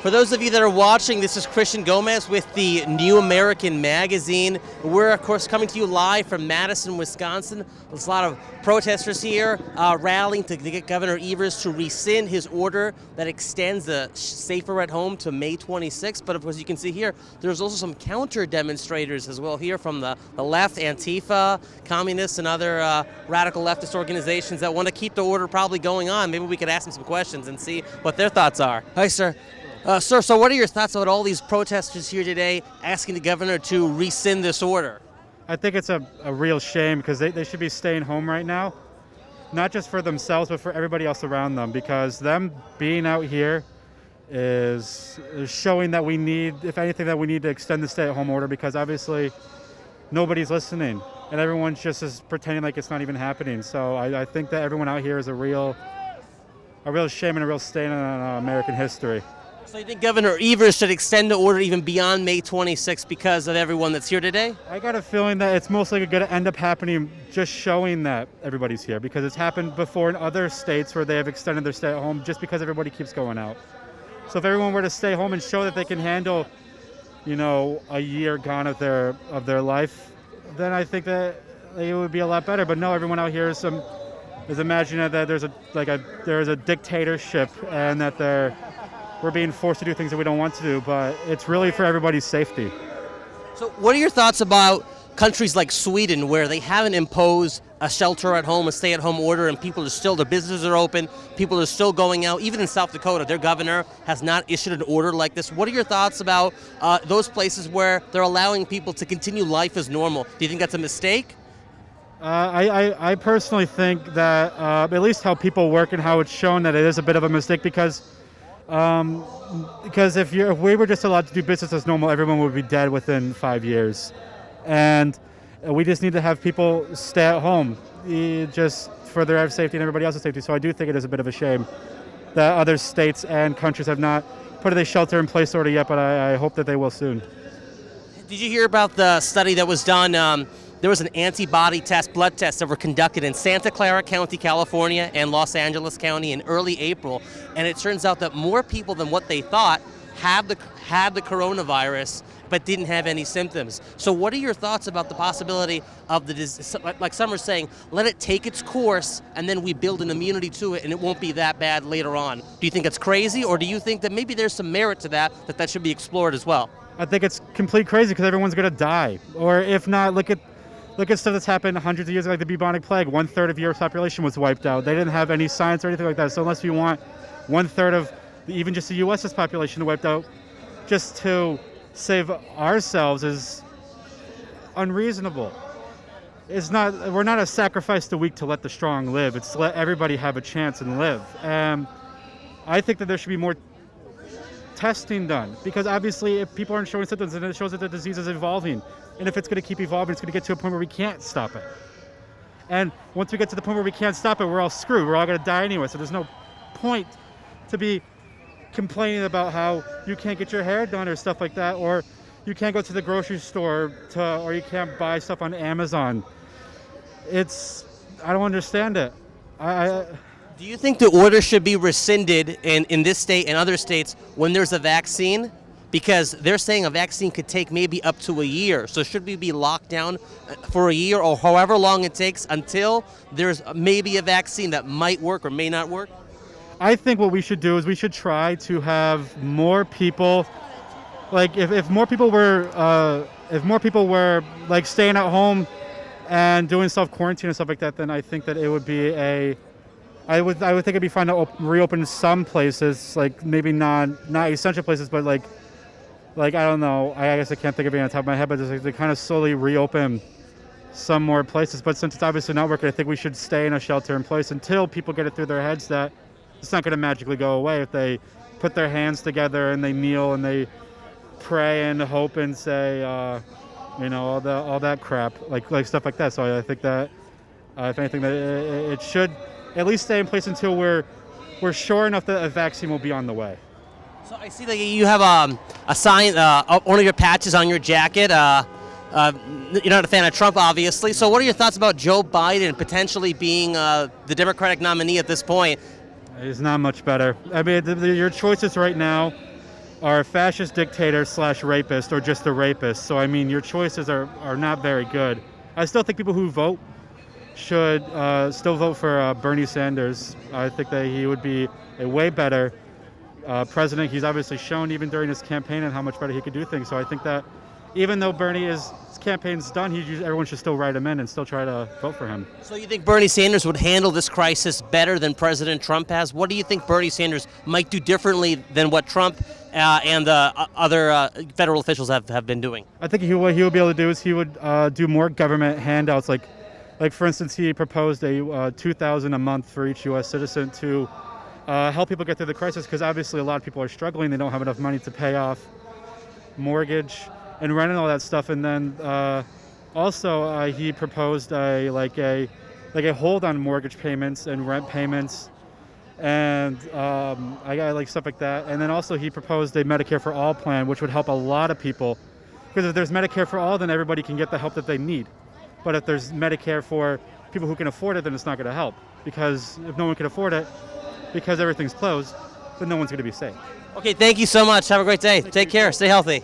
For those of you that are watching, this is Christian Gomez with the New American Magazine. We're, of course, coming to you live from Madison, Wisconsin. There's a lot of protesters here rallying to get Governor Evers to rescind his order that extends the Safer at Home to May 26th. But, of course, you can see here, there's also some counter-demonstrators as well here from the left, ANTIFA, communists, and other radical leftist organizations that want to keep the order probably going on. Maybe we could ask them some questions and see what their thoughts are. Hi, sir. Sir, so what are your thoughts about all these protesters here today asking the governor to rescind this order? I think it's a real shame because they should be staying home right now, not just for themselves, but for everybody else around them, because them being out here is showing that we need, if anything, that we need to extend the stay-at-home order, because obviously nobody's listening and everyone's just is pretending like it's not even happening. So I think that everyone out here is a real shame and a real stain on American history. So you think Governor Evers should extend the order even beyond May 26th because of everyone that's here today? I got a feeling that it's most likely going to end up happening just showing that everybody's here, because it's happened before in other states where they have extended their stay at home just because everybody keeps going out. So if everyone were to stay home and show that they can handle, a year gone of their life, then I think that it would be a lot better. But no, everyone out here is imagining that there's a dictatorship and that we're being forced to do things that we don't want to do, but it's really for everybody's safety. So what are your thoughts about countries like Sweden, where they haven't imposed a shelter at home, a stay at home order, and their businesses are open, people are still going out? Even in South Dakota, their governor has not issued an order like this. What are your thoughts about those places where they're allowing people to continue life as normal? Do you think that's a mistake? I personally think that at least how people work and how it's shown that it is a bit of a mistake, because if we were just allowed to do business as normal, everyone would be dead within 5 years. And we just need to have people stay at home just for their safety and everybody else's safety. So I do think it is a bit of a shame that other states and countries have not put a shelter-in-place order yet, but I hope that they will soon. Did you hear about the study that was done? There was an antibody blood test that were conducted in Santa Clara County, California, and Los Angeles County in early April, and it turns out that more people than what they thought had the coronavirus but didn't have any symptoms. So what are your thoughts about the possibility of the disease? Like some are saying, let it take its course and then we build an immunity to it and it won't be that bad later on. Do you think it's crazy, or do you think that maybe there's some merit to that should be explored as well? I think it's complete crazy because everyone's going to die. Or if not, look at stuff that's happened hundreds of years ago, like the bubonic plague. 1/3 of Europe's population was wiped out. They didn't have any science or anything like that. So unless we want 1/3 of even just the U.S.'s population wiped out just to save ourselves is unreasonable. We're not a sacrifice the weak to let the strong live. It's let everybody have a chance and live. And I think that there should be more testing done, because obviously if people aren't showing symptoms, then it shows that the disease is evolving. And if it's going to keep evolving, it's going to get to a point where we can't stop it. And once we get to the point where we can't stop it, we're all screwed. We're all going to die anyway. So there's no point to be complaining about how you can't get your hair done or stuff like that, or you can't go to the grocery store or you can't buy stuff on Amazon. I don't understand it. Do you think the order should be rescinded in this state and other states when there's a vaccine? Because they're saying a vaccine could take maybe up to a year. So should we be locked down for a year or however long it takes until there's maybe a vaccine that might work or may not work? I think what we should do is we should try to have more people, like if more people were like staying at home and doing self-quarantine and stuff like that, then I think that it would be I would think it'd be fine to reopen some places, like maybe not essential places, but like I don't know. I guess I can't think of it on the top of my head, but just like to kind of slowly reopen some more places. But since it's obviously not working, I think we should stay in a shelter in place until people get it through their heads that it's not going to magically go away. If they put their hands together and they kneel and they pray and hope and say, all that crap, like stuff like that. So I think that if anything, that it should at least stay in place until we're sure enough that a vaccine will be on the way. So I see that you have a sign, one of your patches on your jacket. You're not a fan of Trump, obviously. So what are your thoughts about Joe Biden potentially being the Democratic nominee at this point? He's not much better. I mean, your choices right now are a fascist dictator / rapist or just a rapist. So I mean, your choices are not very good. I still think people who vote should still vote for Bernie Sanders. I think that he would be a way better president. He's obviously shown even during his campaign and how much better he could do things. So I think that even though his campaign's done, everyone should still write him in and still try to vote for him. So you think Bernie Sanders would handle this crisis better than President Trump has? What do you think Bernie Sanders might do differently than what Trump and other federal officials have been doing? I think what he would be able to do is he would do more government handouts. Like for instance, he proposed a $2,000 a month for each U.S. citizen to help people get through the crisis, because obviously a lot of people are struggling. They don't have enough money to pay off mortgage and rent and all that stuff. And then also he proposed a hold on mortgage payments and rent payments, and I got like stuff like that. And then also he proposed a Medicare for All plan, which would help a lot of people, because if there's Medicare for all, then everybody can get the help that they need. But if there's Medicare for people who can afford it, then it's not going to help, because if no one can afford it, because everything's closed, then no one's going to be safe. Okay, thank you so much. Have a great day. Take care. Stay healthy.